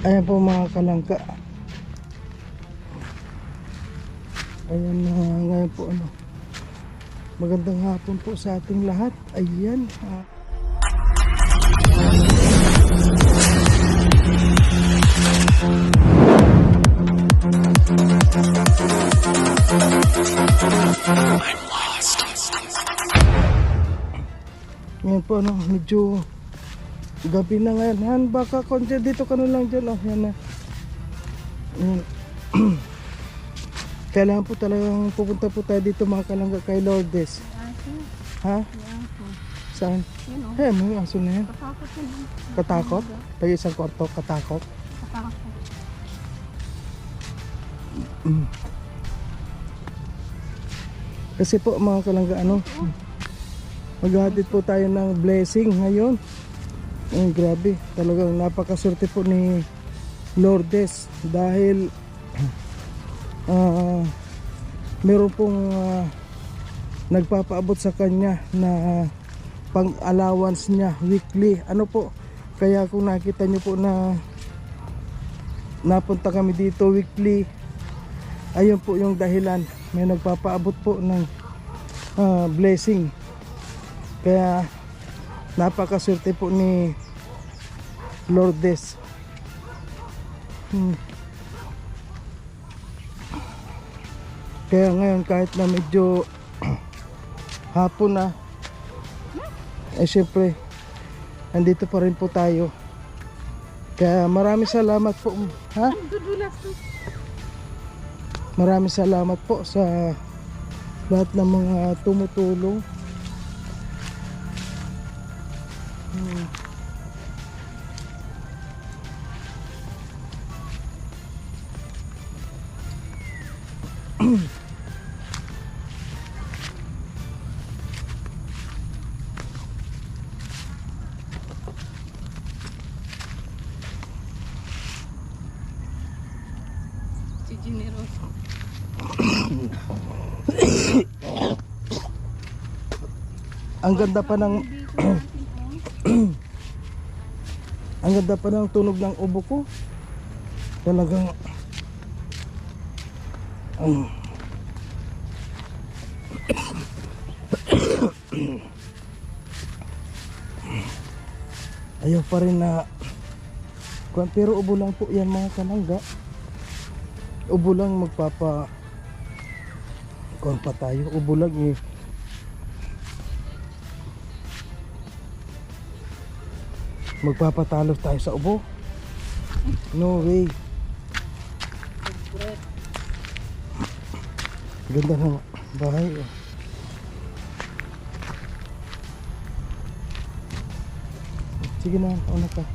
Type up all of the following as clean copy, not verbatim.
Ayan po mga kalangka. Ayan na ngayon po ano. Magandang hapon po sa ating lahat. Ayan. Ngayon po ano, medyo gabi na ngayon. Han, baka konti dito ka na lang dyan. Oh, yan na. Kailangan po talagang pupunta po tayo dito mga kalangga kay Lourdes. Ha? Saan? Ayan, may aso na yan. Katakot? Tayo isang kwarto, katakot? Katakot. Kasi po mga kalangga ano, maghahatid po tayo ng blessing ngayon. Ay, grabe, talagang napakaswerte po ni Lourdes dahil meron pong nagpapaabot sa kanya na pang-allowance niya weekly. Ano po, kaya kung nakita nyo po na napunta kami dito weekly, ayun po yung dahilan, may nagpapaabot po ng blessing. Kaya napakaswerte po ni Lourdes. Kaya ngayon kahit na medyo hapon na, eh syempre andito pa rin po tayo. Kaya maraming salamat po. Ha? Maraming salamat po sa lahat ng mga tumutulong. Si Generous. Ang ganda pa ng ang ganda pa ng tunog ng ubo ko. Talagang ayaw pa rin na pero ubo lang po yan mga kalangga. Ubo lang magpapa kuwan pa tayo. Ubo lang eh. Magpapatalo tayo sa ubo. No way. Ganda ng bahay oh. Sige na, una ka.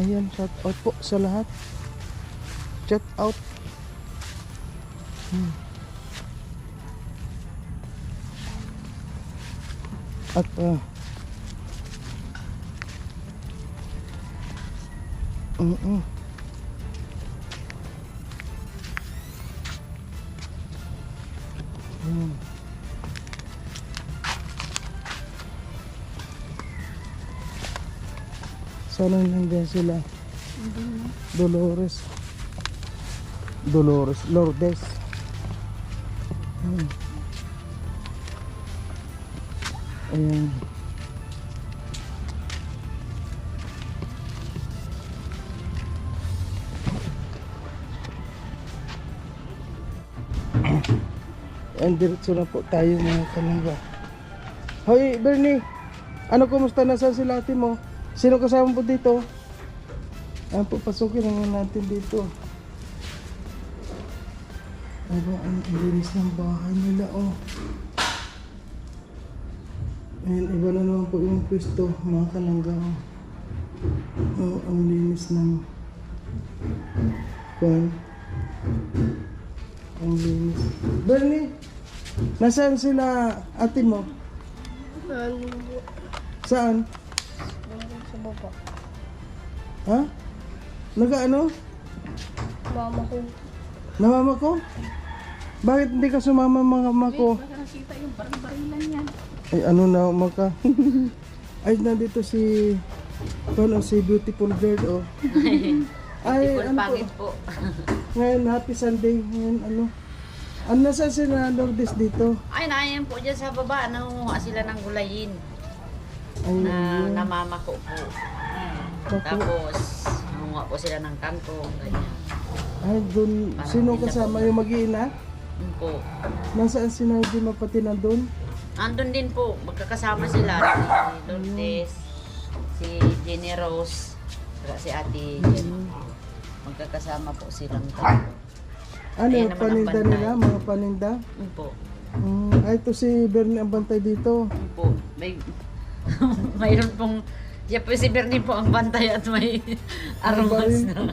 Ayan, shout out po sa lahat. Shout out. At sana nandiyan sila. Dolores Lourdes. Ayan. And diretso na po tayo mga kalangga. Hoy Bernie, ano, kumusta na, saan sila ate mo? Sino kasama po dito? Ayan po, pasukin naman natin dito. Aba, ang linis ng bahay nila oh. Ayan, iba na naman po yung pwesto mga kalangga oh. Oh, ang linis ng kwan. Ang linis. Bernie, nasaan sila ate mo? Saan? Sa baba. Ha? Nag-ano? Mama ko. Na mama ko? Bakit hindi ka sumama mga mama ko? Baka nakita yung baril-barilan yan. Ay ano na maka. Ay nandito si si beautiful girl oh. Ay People ano pangit po? po. Ngayon happy Sunday. Ngayon ano? Ano nasa si Lourdes dito? Ay, naayan po dyan sa baba. Nangunguha sila ng gulayin Ay na mama ko po. Tapos, nangunguha po sila ng kangkong. Ganyan. ay dun sino kasama yung mag-iina? Yun po. Nasaan si Nardi mapati nandun? Andun din po. Magkakasama sila. Si Lourdes, si Jenny Rose, saka si Ate Jen. Magkakasama po silang tatlo. Ano Ayan yung naman ang paninda bantay. nila? Mga paninda? Yun po. Ay ito si Bernie ang bantay dito. Yun po. May, mayroon pong, siya po si Bernie po ang bantay at may aromas baril. na.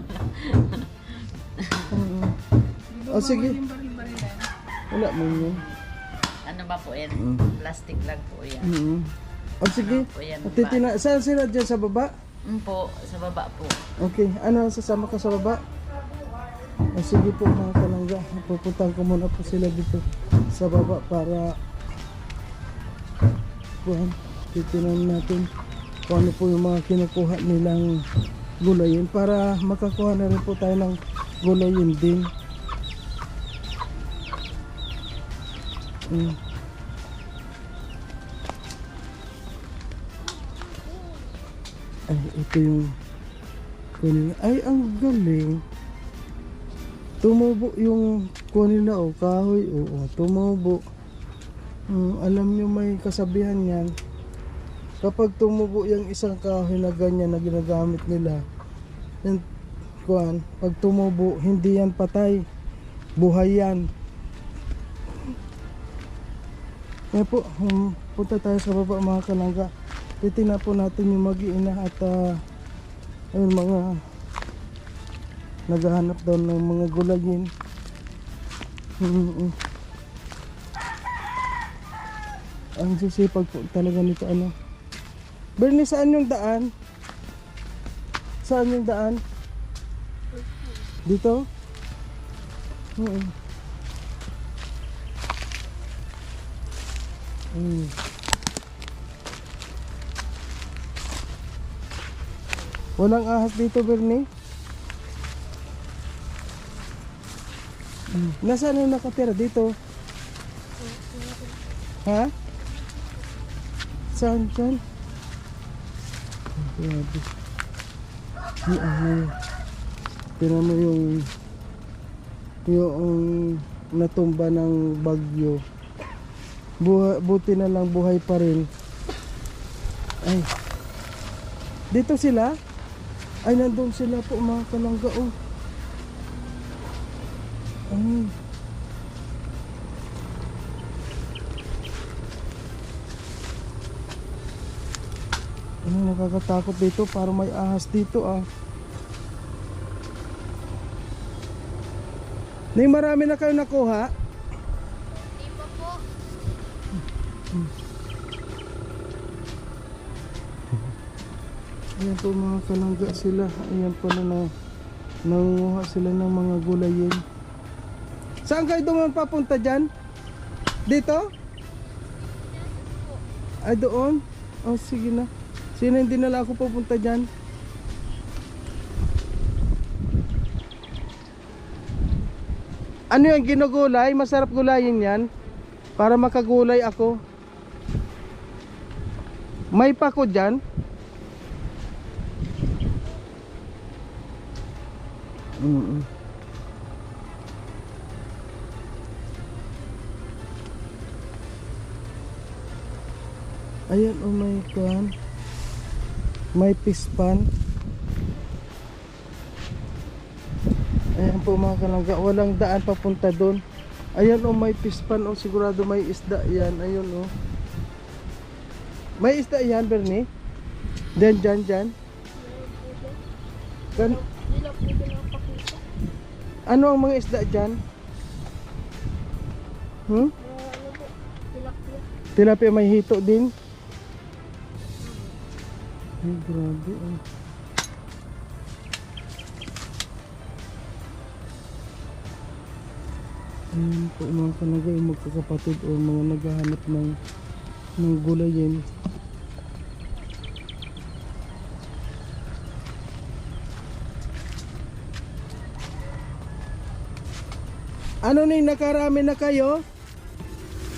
Di ba Oh, sige. bawal yung baril-barilan? Wala mo yun. Ano ba po yan? Plastic lang po yan. O sige. Ano po yan? Saan sila dyan sa baba? Po, sa baba po. Okay. Ano, sasama ka sa baba? O sige po mga kalangga. Pupuntahan ko muna po sila dito sa baba para titinan natin kung ano po yung mga kinukuha nilang gulayin para makakuha na rin po tayo ng gulayin din. Ay, ito yung kunin. Ay, ang galing. Tumubo yung kunin na o kahoy. Oo, tumubo. Alam nyo may kasabihan yan. Kapag tumubo yung isang kahoy na ganyan na ginagamit nila, yan, kuhan, pag tumubo, hindi yan patay. Buhay yan. Kaya po, punta tayo sa baba mga kalangga. Titingnan po natin yung mag-iina at ayun, mga naghahanap daw ng mga gulayin. Ang sisipag po talaga nito ano. Bernie, saan yung daan? Saan yung daan? Dito? Walang ahas dito, Bernie? Nasaan yung nakatira dito? Ha? Saan dyan? Grabe. Yung ano, tira mo yung natumba ng bagyo. Buti na lang buhay pa rin. Ay. Dito sila? Ay, nandun sila po mga kalangga. Oh. Ay. Ano, nakakatakot dito. Parang may ahas dito ah. Ning, marami na kayo nakuha? Di pa po. Ayan po mga kalangga sila. Ayan pala na nangunguha sila ng mga gulayin. Saan kayo duman papunta dyan? Dito? Ay doon? Oh sige na. Sino hindi nala ako pupunta dyan? Ano yung ginugulay? Masarap gulayin yan. Para makagulay ako. May pako dyan? Ayan, oh my God. May pispan. Ayan po mga kalangga, walang daan papunta doon. Ayan, oh, may pispan, oh, sigurado may isda yan. Ayun, oh. May isda yan, Bernie? Dyan. Di lang po pinapakita. Ano ang mga isda dyan? Ano po? Tilapia. Tilapia, may hito din. Ay, grabe. Ayan po mga kalangga, yung magkakapatid o mga naghahanap ng gulayin. Ano ning nakarami na kayo?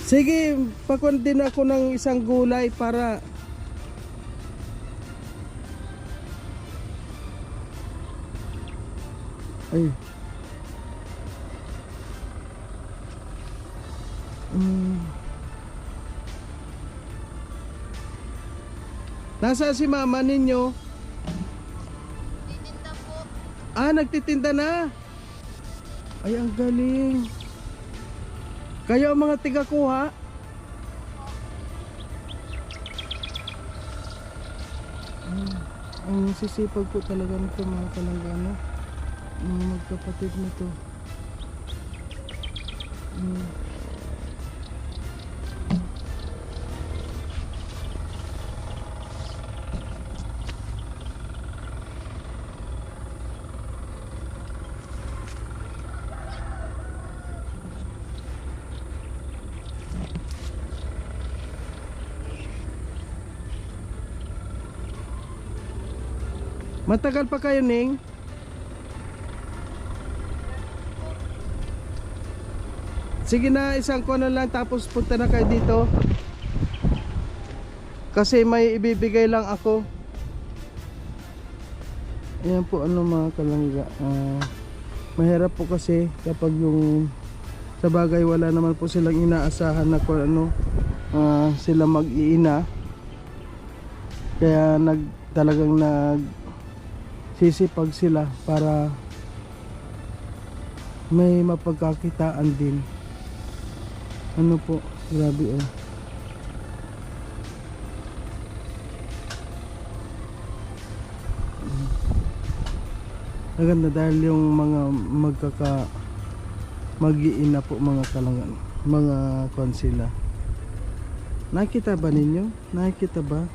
Sige, pakuan din ako ng isang gulay para ay. Nasaan si mama ninyo? Titinda po. Ah, nagtitinda na. Ay, ang galing. Kayo ang mga tiga-kuha? Ang sisipag po talaga nito mga kalanggano. Mga magkapatid na to. Matagal pa kayo, Ning? Sige na, isang ko na lang tapos punta na kayo dito. Kasi may ibibigay lang ako. Ayan po ano mga kalangga. Mahirap po kasi kapag yung sa bagay wala naman po silang inaasahan na kung ano sila mag-iina. Kaya talagang sisipag sila para may mapagkakitaan din. Ano po, grabe oh. Maganda dahil yung mga mag-iina po mga kalangan, mga konsila. Nakita ba ninyo? Nakita ba?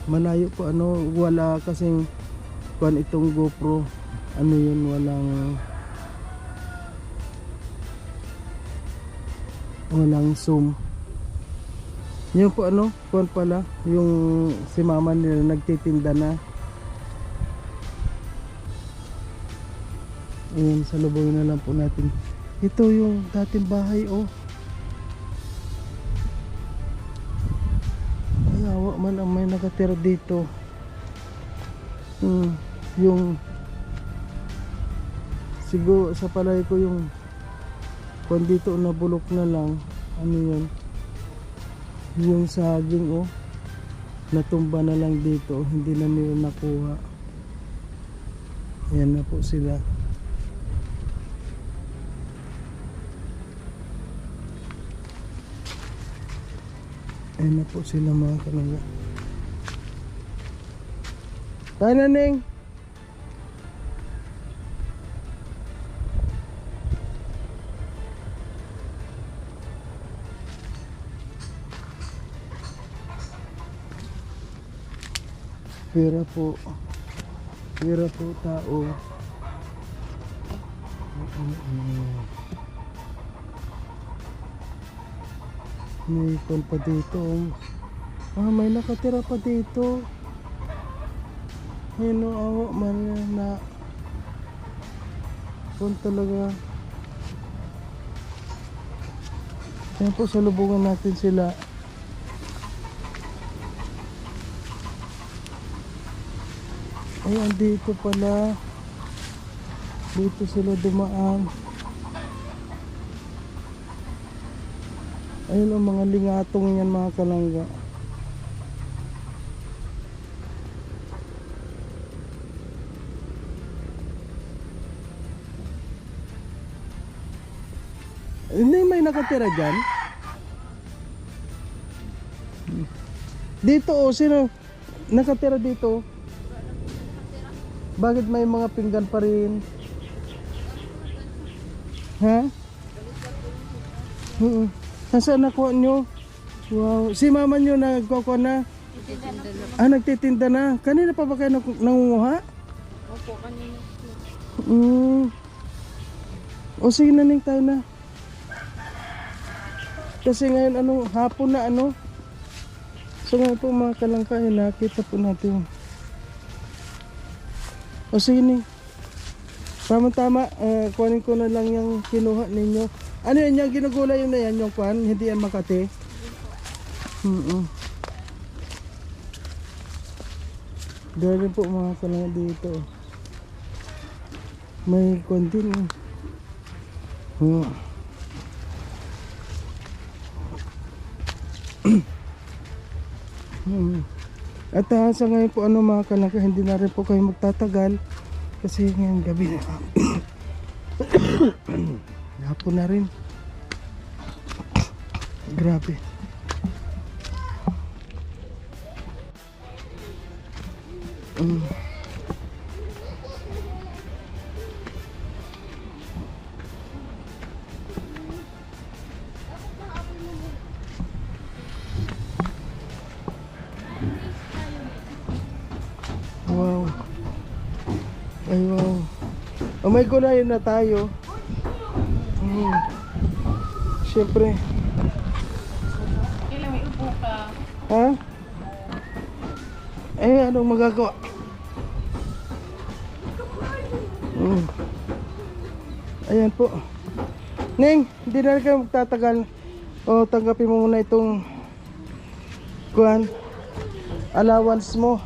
Malayo po ano, wala kasing kuan itong GoPro. Ano yun, walang zoom. Yun po ano, kuan pala, yung si mama nila nagtitinda na. Ayan, salubungin na lang po natin. Ito yung dating bahay oh. Ayawa man ang may nakatira dito. Yung siguro sa palay ko yung kung dito nabulok na lang. Ano yun? Yung saging oh. Natumba na lang dito. Hindi na nila nakuha. Ayan na po sila. Ayan na po sila mga kalangga. Tayo na, Ning. Pira po tao. May kon pa dito. May nakatira pa dito. Ayun awa man na kon talaga. Yan po, salubungan natin sila. Ayan, dito pala. Dito sila dumaan. Ayun ang mga lingatong yan mga kalangga. Hindi may nakatira dyan. Dito o sino nakatira dito? Bakit may mga pinggan pa rin? Ha? Nasaan nakuha nyo? Wow. Si mama nyo nagkukuha na? Nagtitinda na. Kanina pa ba kayo nangunguha? Opo, kanina po. O sige na ning tayo na. Kasi ngayon hapon na So ngayon po mga kalangka, nakita po natin. O sige ning. Tama-tama, kuhanin ko na lang yung kinuha ninyo. Ano yan, yung ginugulay yun na yan, yung kuhan, hindi yan Makati? Dahil po mga kalangka dito. May kuhan din At sa ngayon po mga kalangka, hindi na rin po kayo magtatagal kasi ngayong gabi na hapon na rin. Grabe. Wow. Ay wow. May gulay na tayo. Siyempre. Kailan may upo ka? Ha? Anong magagawa? Ayan po. Ning, hindi na rin kayo magtatagal. O tanggapin mo muna itong kuhan, allowance mo.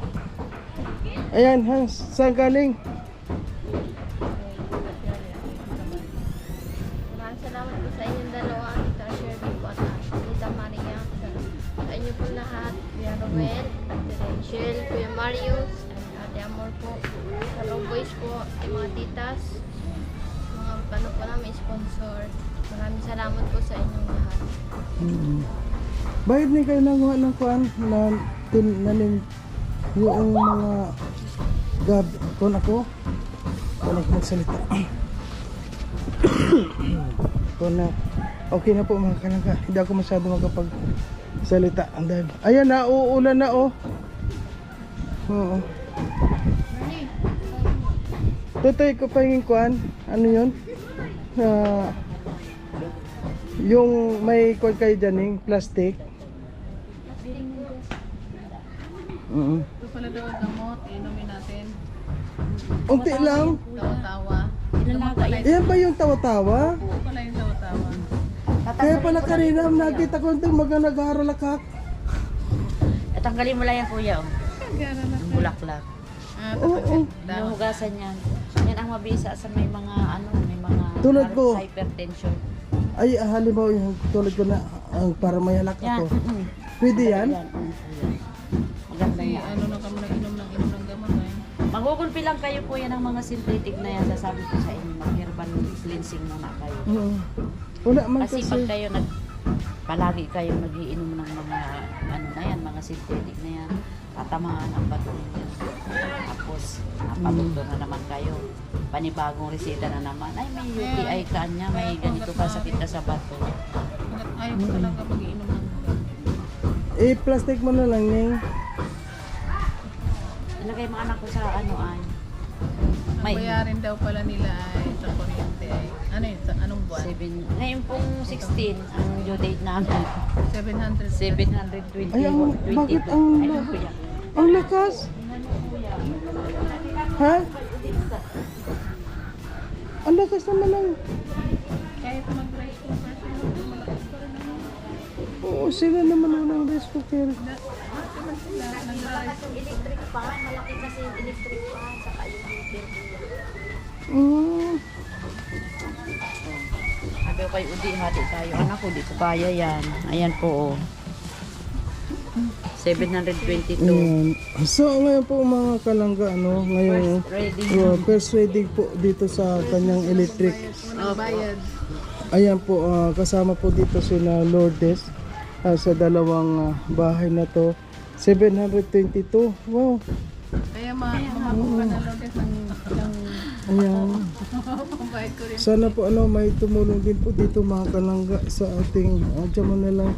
Ayan, saan galing? Maraming salamat po sa inyong dalawa, Tita Shirley po at Tita Maria. Sa inyo po lahat, Kuya Ruel, Ate Rachel, Kuya Marius, Ate Amor po, sa Long Boys po, yung mga titas, mga po namin sponsor. Maraming salamat po sa inyong lahat. Bakit hindi kayo nanguha ng kuhan na tinanim yung mga gab kung ako magsalita kung na okay na po mga kalangka, hindi ako masyado makapagsalita dahil ayan na, uulan na oo. Tutoy ko pa yung kuhan, ano yun, yung may kuhan kayo dyan yung plastic. Ito pala daw ang gamot, inumin natin. Unti lang. Tawa-tawa. Yan ba yung tawa-tawa? Ito pala yung tawa-tawa. Kaya pala kanina nakita ko itong mga nag-aaralakak. Tanggalin mo lang yan kuya. Yung bulaklak. Oo. Hinuhugasan yan. Yan ang mabisa sa may mga may mga Tulad ko. hypertension. Ay, halimbawa yung tulad ko na para may halak Yan. ako. Pwede yan? Maganda Kasi yan. ano na kamo na inom ng gamot ay. Magugulpi lang kayo po yan ng mga synthetic na yan. Sasabi ko sa inyo, mag-herbal cleansing muna kayo. Wala man Kasi kasi. pag kayo palagi kayo nagiinom ng mga na yan, mga synthetic na yan, tatamaan ang bato ninyo. Tapos, napabugto na naman kayo. Panibagong reseta na naman. Ay, may UTI ka niya, may ganito ka, sakit ka sa bato. Ayaw ko talaga mag-iinom ng gamot. Plastic mo na lang yung Ilagay mga anak ko sa ay. Ang bayarin daw pala nila ay sa kuryente ay. Ano yun? Sa anong buwan? 7. Ngayon pong 16, ang due date namin. 700. 720. Ay, bakit ang lakas? Ha? Ang lakas naman ng... Kahit mag-rice cooker, malakas pa rin naman. Oo, sila naman ng rice cooker. Electric fan, malaki kasi yung electric fan, saka yung heater. Sabi ko kay Udi, hati tayo. Anak ko, di ko kaya yan. Ayan po, oh. 722. Ayan. So ngayon po mga kalangga, ngayon Ready. first reading po dito sa kanyang electric. Unang bayad. Ayan po, kasama po dito sila Lourdes sa dalawang bahay na to. 722. Wow. Kaya mamakuha na lang ng Ayan. pambayad ko rin. Sana po may tumulong din po dito mga kalangga sa ating dyan mo na lang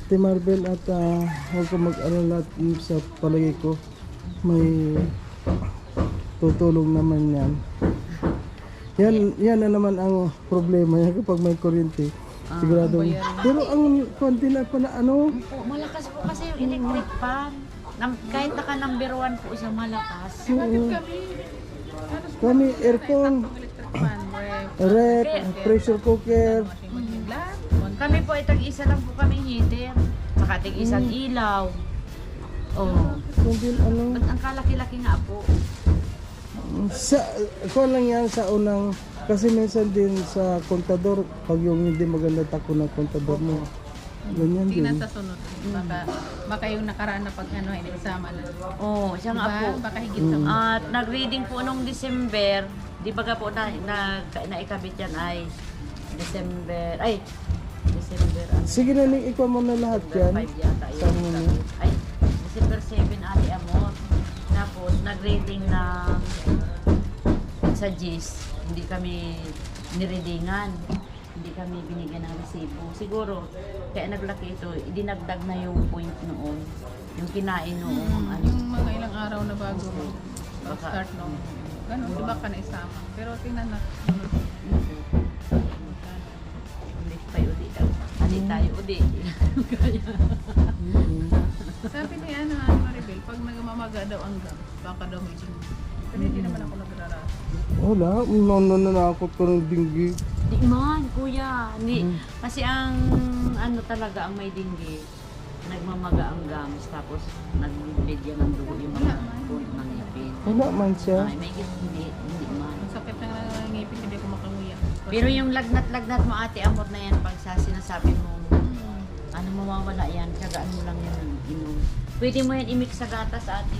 Ate Marvel at huwag ka mag-alala at sa palagay ko may tutulong naman yan. Yan na naman ang problema yan kapag may kuryente. Sigurado. Pero ang konti na pala ano, Po, malakas po kasi yung electric fan. Kahit naka number 1 po siya malakas. kami aircon, Electric fan, ref, rep, pressure cooker. washing machine, lahat. Kami po, isa lang po kami heater. Saka isang ilaw. Oh. Kundi ano, Ba't ang kalaki-laki nga po? sa ko lang yan sa unang kasi minsan din sa kontador pag yung hindi maganda tako ng kontador mo. Ganyan din. Tingnan sa sunod. Baka yung nakaraan na pag ano, hindi kasama na. Oh, siya nga po. Diba? Baka higit sa At nag-reading po nung December, di ba po naikabit yan ay December, Sige na ning ikaw mo na lahat yan. 5 yata yun. Saan mo na? Ay, December 7, Ali Amor. Tapos, nag-reading ng sa GIS, hindi kami nireadingan. Hindi kami binigyan ng resibo. Siguro, kaya naglaki ito, idinagdag na yung point noon. Yung kinain noong ano. Yung mga ilang araw na bago start no. Ganun, di ba ka na isama? Pero tingnan na. Ulit pa yung ulit. Ani tayo ulit. Sabi ni Maribel, pag nagmamaga daw ang gam, baka daw may sing. Pero hindi naman ako nagrarasa. Wala, nananakot ko ng dinggi. Di man, kuya. Hindi. Kasi ang ano talaga, ang may dinggi, nagmamaga ang gums, tapos nagbibidya ng dugo yung mga point ng ngipin. Wala man siya. Ay, may hindi man. Ang sakit ng ngipin, hindi ako makanguya. Pero yung lagnat-lagnat mo ate amor na yan, pag sa sinasabi mo, ano mawawala yan, tsagaan mo lang yan inom. Pwede mo yan i-mix sa gatas ate.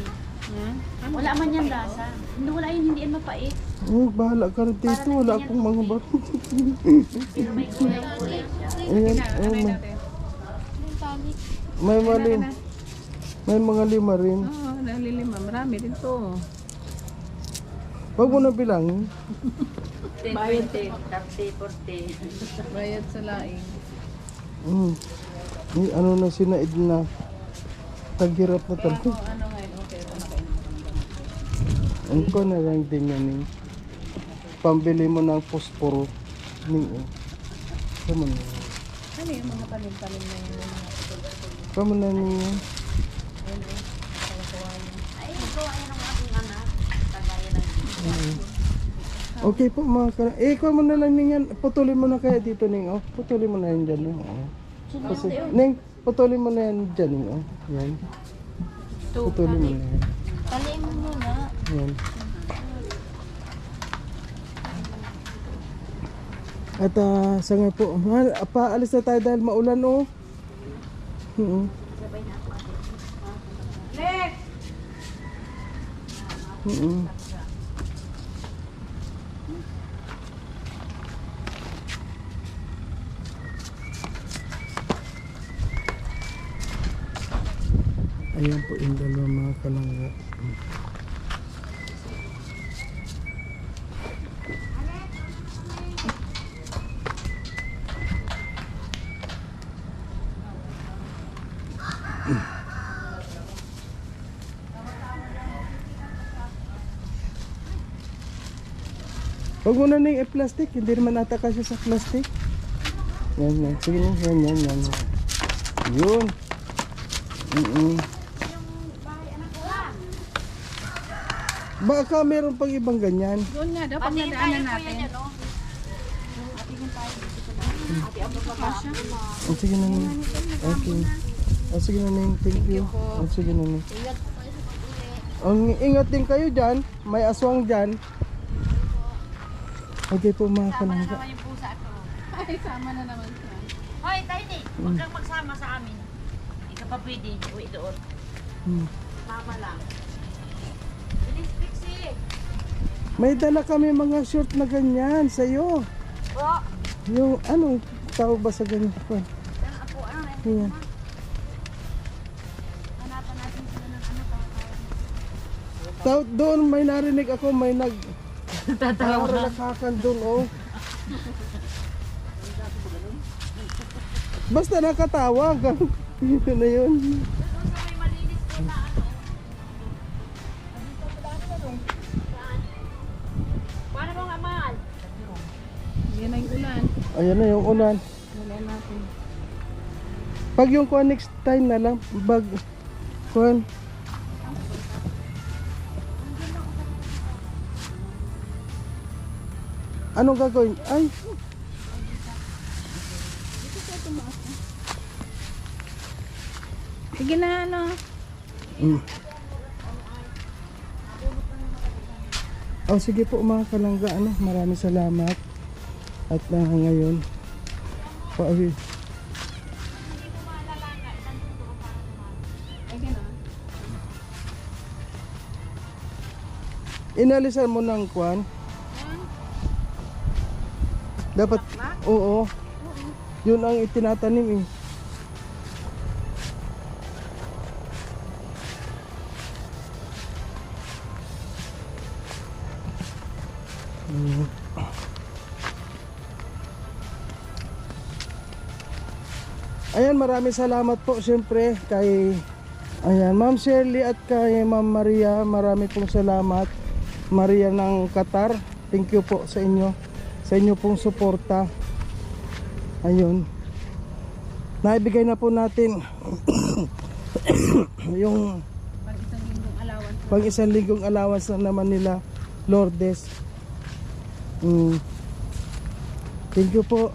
Wala man yan lasa. Hindi, wala yun, hindi yan mapait. Oh, bahala ka rin dito. Wala akong mga barong. Pero may kulay-kulay siya. Ayan, Anay natin. may malim. May mga lima rin. Oo, nalilima. Marami din to. Huwag mo na bilangin. 10, 20, 30, 40. Bayad sa laing. May ano na sinaid na taghirap na Pero talaga. ano ngayon, okay, ito na kayo. Ang ko na lang din yan eh. Pambili mo ng posporo. Ning eh. Kamo na. Ano yung mga talim-talim na yun? Kamo na niya. Ay, ito, ayan ang aking anak. Tagayan ng Okay po mga ikaw mo na lang ning yan. Putulin mo na kaya dito ning oh. Putulin mo na yan dyan. Oh. Kasi, ning, putulin mo na yan dyan ning oh. Yan. Putulin mo na yan. Taliin mo muna. Yan. At sa nga po, paalis na tayo dahil maulan oh. sabay na ako ate. Ayan po yung dalawang mga kalangga. Huwag mo na yung plastic, hindi naman ata kasi sa plastic. Yan, yan. Sige na, yan. Yun. Baka meron pang ibang ganyan. Doon nga daw, pag nadaanan natin. Oh, sige na nang. Okay. Oh, sige na nang. Thank you. Oh, sige na nang. Ang ingat din kayo dyan. May aswang dyan. Okay po mga kalangga. Sama yung pusa ko. Ay, sama na naman siya. Hoy, Tiny, huwag kang magsama sa amin. Ikaw pa pwede. Uwi doon. Mama lang. Bilis, Pixie. May dala kami mga short na ganyan sa'yo. Oh, Yung ano, tawag ba sa ganyan? yan ako. Ano na Ayan. hanapan natin sila ng ano tawagan. Doon may narinig ako, may Tatawa. nagkakakan doon, oh. Basta nakatawag. Ito na yun. Paano mo nga mahal? Yan na yung ulan. Ayan na yung ulan. Wala natin. Pag yung kuhan next time na lang, bag kuhan. Anong gagawin? Ay, Sige na, ano. mm. Oh, sige po mga kalangga, ano, maraming salamat. At ngayon, pauwi. Ay, gano'n. Inalisan mo ng kuhan. Dapat, oo. Yun ang itinatanim eh. Ayan, maraming salamat po siyempre kay Ma'am Shirley at kay Ma'am Maria. Marami pong salamat. Maria ng Qatar. Thank you po sa inyo. Sa inyo pong suporta. Ayun. Naibigay na po natin yung Pag isang linggong pang 1 linggong allowance. allowance na naman nila Lourdes. Thank you po.